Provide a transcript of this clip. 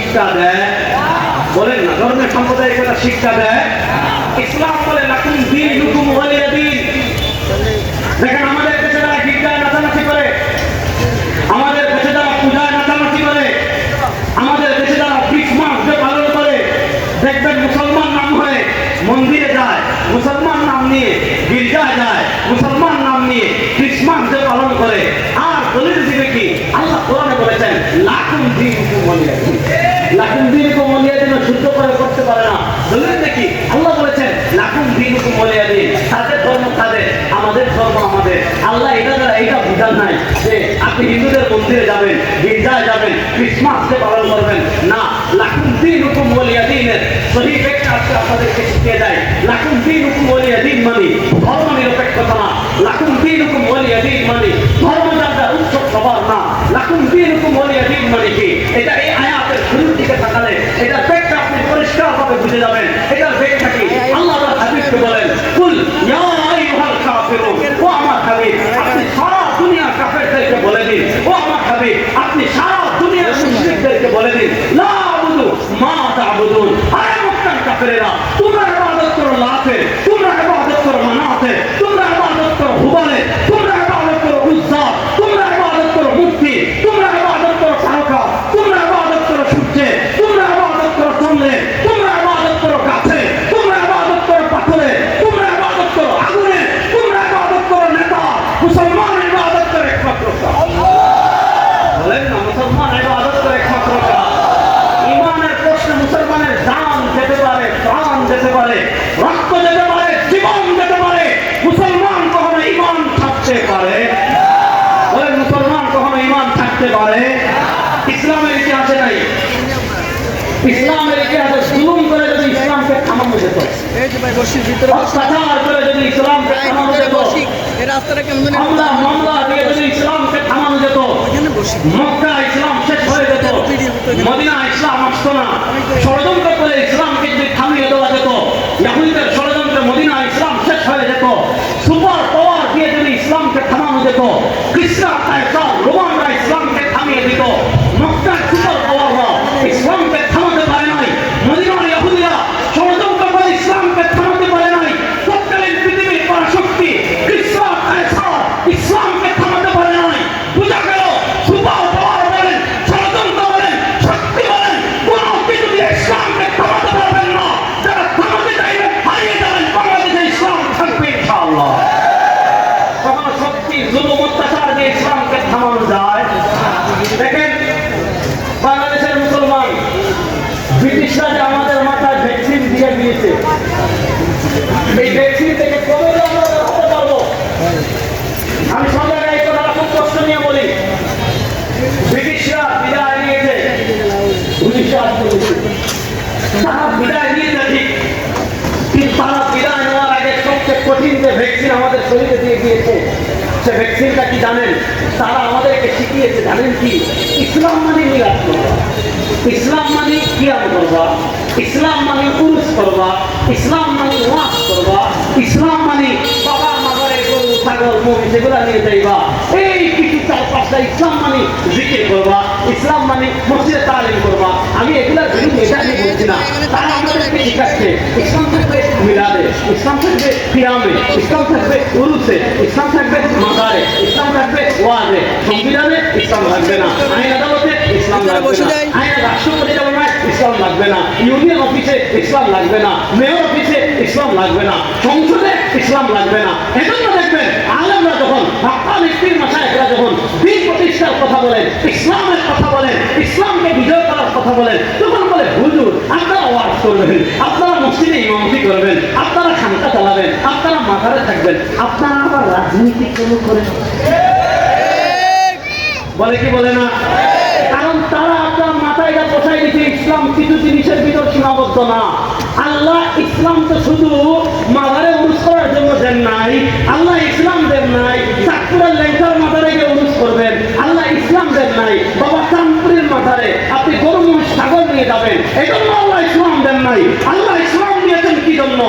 শিক্ষা দেয়? বলেন না, ধর্মের সম্প্রদায়িকতা শিক্ষা দেয়? ইসলাম বলে লাকুম দীনুকুম ওয়ালিয়া দীন। দেখেন আমাদের দেশে যারা গির্জায় নাচানাচি করে, আমাদের দেশে যারা পূজায় নাচানাচি করে, আমাদের দেশে যারা ক্রিসমাস ডে পালন করে, দেখবেন মুসলমান নাম হয়ে মন্দিরে যায়, মুসলমান নাম নিয়ে গির্জায় যায়, মুসলমান নাম নিয়ে ক্রিসমাস ডে পালন করে। আর দলিল দিবে কি? আল্লাহ কোরআনে বলেছেন লাকুম দীনুকুম ওয়ালিয়া দীন। লাকুম দীনুকুম ওয়ালিয়া দীন শুদ্ধ করে করতে পারে না। দলিল দেখি আল্লাহ বলেছেন লাকুম দীনুকুম ওয়ালিয়া দীন। তাদের ধর্ম তাদের, আমাদের ধর্ম আমাদের। আল্লাহ এটা বুঝান নাই যে আপনি হিন্দুদের মন্দিরে যাবেন, গির্জায় যাবেন, ক্রিসমাস ডে পালন করবেন না। লাকুম দীনুকুম ওয়ালিয়া দীনের সহি ব্যাখ্যা আজকে আপনাদেরকে শিখিয়ে দেয়। লাকুম দীনুকুম ওয়ালিয়া দীন মানে ধর্ম নিরপেক্ষতা না। লাকুম দীনুকুম ওয়ালিয়া দীন মানে ধর্মযাত্রা উৎসব সবার না। লাকুম দীনুকুম ওয়ালিয়া দীন মানে কি? এটা এই আয়াতের শুরুর দিকে তাকালে এটা ব্যাখ্যা আপনি পরিষ্কারভাবে বুঝে যাবেন। এটার ব্যাখ্যা কি? আল্লাহ তাআলা হাবিবকে বলেন কুল ইয়া আইয়ুহাল কাফিরুন, ও আমার হাবিব আপনি সারা দুনিয়া কাফেরদেরকে বলে দিন, ও আমার হাবিব আপনি সারা দুনিয়ার মুশরিকদেরকে বলে দিন লা আবুদু মা তা'বুদুন। আরে মক্কার কাফেরেরা, তোমরা ইবাদত করো লাতের, তোমরা ইবাদত করো মানাতের, তোমরা ইবাদত করো হুবালের, তোমরা ইবাদত করো উজ্জা, তোমরা ইবাদত করো মুক্তি, তোমরা ইবাদত করো তারকা, তোমরা ইবাদত করো সূর্যে, তোমরা ইবাদত করো চন্দ্রে, তোমরা ইবাদত করো গাছে, তোমরা ইবাদত করো পাথরে, তোমরা ইবাদত করো আগুনে, তোমরা ইবাদত করো নেতা। মুসলমান ইবাদত করে একমাত্র আল্লাহ। বলেন না, মুসলমান ইবাদত করে একমাত্র আল্লাহ। ঈমানের প্রশ্নে মুসলমানের জান যেতে পারে, প্রাণ যেতে পারে, রক্ত যেতে পারে, জীবন যেতে পারে, মুসলমান কখনো ঈমান থাকতে পারে? বলেন মুসলমান কখনো ঈমান থাকতে পারে? ইসলামের ইতিহাসে নাই। ইসলামের ইতিহাসে জুলুম করে যদি ইসলামকে থামানো যেত, অত্যাচার করে যদি ইসলামকে থামানো যেত, হামলা মামলা দিয়ে যদি ইসলামকে থামানো যেত, মক্কা ইসলাম শেষ হয়ে যেত, মদিনা ইসলাম আসতো না। ষড়যন্ত্র করে ইসলামকে যদি থামিয়ে দেওয়া যেত, ইহুদিদের ষড়যন্ত্রে মদিনা ইসলাম শেষ হয়ে যেত। সুপার পাওয়ার দিয়ে যদি ইসলামকে থামানো যেত, খ্রিস্টান কায়সার রোমানরা ইসলামকে থামিয়ে দিত। মক্কার সুপার পাওয়াররা ইসলামকে থামাতে পারে নাই, মদিনার ইহুদিরা ষড়যন্ত্র করে ইসলামকে থামাতে পারে নাই। তৎকালীন পৃথিবীর পরাশক্তি খ্রিস্টান কায়সার ইসলামকে থামাতে পারে নাই। বুঝা গেল সুপার পাওয়ার বলেন, ষড়যন্ত্র বলেন, শক্তি বলেন, কোন কিছু দিয়ে ইসলামকে থামাতে পারবেন না। যারা থামাতে চাইবেন হারিয়ে যাবেন। বাংলাদেশে ইসলাম থাকবে ইনশাআল্লাহ। কখনো শক্তি জুলুম অত্যাচার দিয়ে ইসলামকে থামানো যায়? দেখেন বাংলাদেশের মুসলমান, ব্রিটিশরা যে আমাদের মাথায় ভ্যাকসিন দিয়ে দিয়েছে, এই ভ্যাকসিন থেকে কবে আমরা হতে পারবো? আমি সব জায়গায় এই কথাটা খুব কষ্ট নিয়ে বলি। ব্রিটিশরা বিদায় নিয়েছে 1948, তারা বিদায় নিয়েছে ঠিক, কিন্তু তারা বিদায় নেওয়ার আগে সবচেয়ে কঠিন যে ভ্যাকসিন আমাদের শরীরে দিয়ে দিয়েছে, সে ভ্যাকসিনটা কি জানেন? তারা আমাদেরকে শিখিয়েছে জানেন কি? ইসলাম মানে মিলাদ করবা, ইসলাম মানে কিয়াম করবা, ইসলাম মানে উরুস করবা, ইসলাম মানে ওয়াজ করবা, ইসলাম মানে বাবা মাজারে গরু ছাগল মহিষ এগুলা নিয়ে যাইবা। এই কিছু 4-5টা ইসলাম মানে জিকির করবা, ইসলাম মানে মসজিদে তালিম করবা। আমি এগুলার বিরুদ্ধে এটা আমি বলছি না। তারা আমাদেরকে শিখাচ্ছে ইসলাম থাকবে মিলাদে, ইসলাম থাকবে কিয়ামে, ইসলাম থাকবে উরুসে, ইসলাম থাকবে মাজারে, ইসলাম থাকবে ওয়াজে। সংবিধানে ইসলাম লাগবে না, আইন আদালতে ইসলাম লাগবে না, আইন রাষ্ট্রপতি জানায় ইসলাম লাগবে না, ইউনিয়ন অফিসে ইসলাম লাগবে না, মেয়র অফিসে ইসলাম লাগবে না, সংসদে ইসলাম লাগবে না। এজন্য দেখবেন আলেমরা যখন আফগানিস্তানের মাশায়েখরা যখন দ্বীন প্রতিষ্ঠার কথা বলেন, ইসলামের কথা বলেন, ইসলামকে বিজয় করার কথা বলেন, তখন বলে হুজুর আপনারা ওয়াজ করবেন, আপনারা মসজিদে ইমামতি করবেন, আপনারা খানকা চালাবেন, আপনারা মাজারে থাকবেন, আপনারা আবার রাজনীতি শুরু করেন। বলে কি বলে না? কারণ তারা আপনার মাথায় এটা বসাই দিচ্ছে ইসলাম কিছু জিনিসের ভিতর সীমাবদ্ধ না। আল্লাহ ইসলাম তো শুধু মাজারে উরুস করার জন্য দেন নাই, আল্লাহ ইসলাম দেন নাই চাঁদপুরের লেঙ্কার মাজারে গিয়ে উরুস করবেন, আল্লাহ ইসলাম দেন নাই বাবা চাঁদপুরের মাজারে আপনি গরু মহিষ ছাগল নিয়ে যাবেন, এই জন্য আল্লাহ ইসলাম দেন নাই। আল্লাহ ইসলাম দিয়েছেন কি জন্য?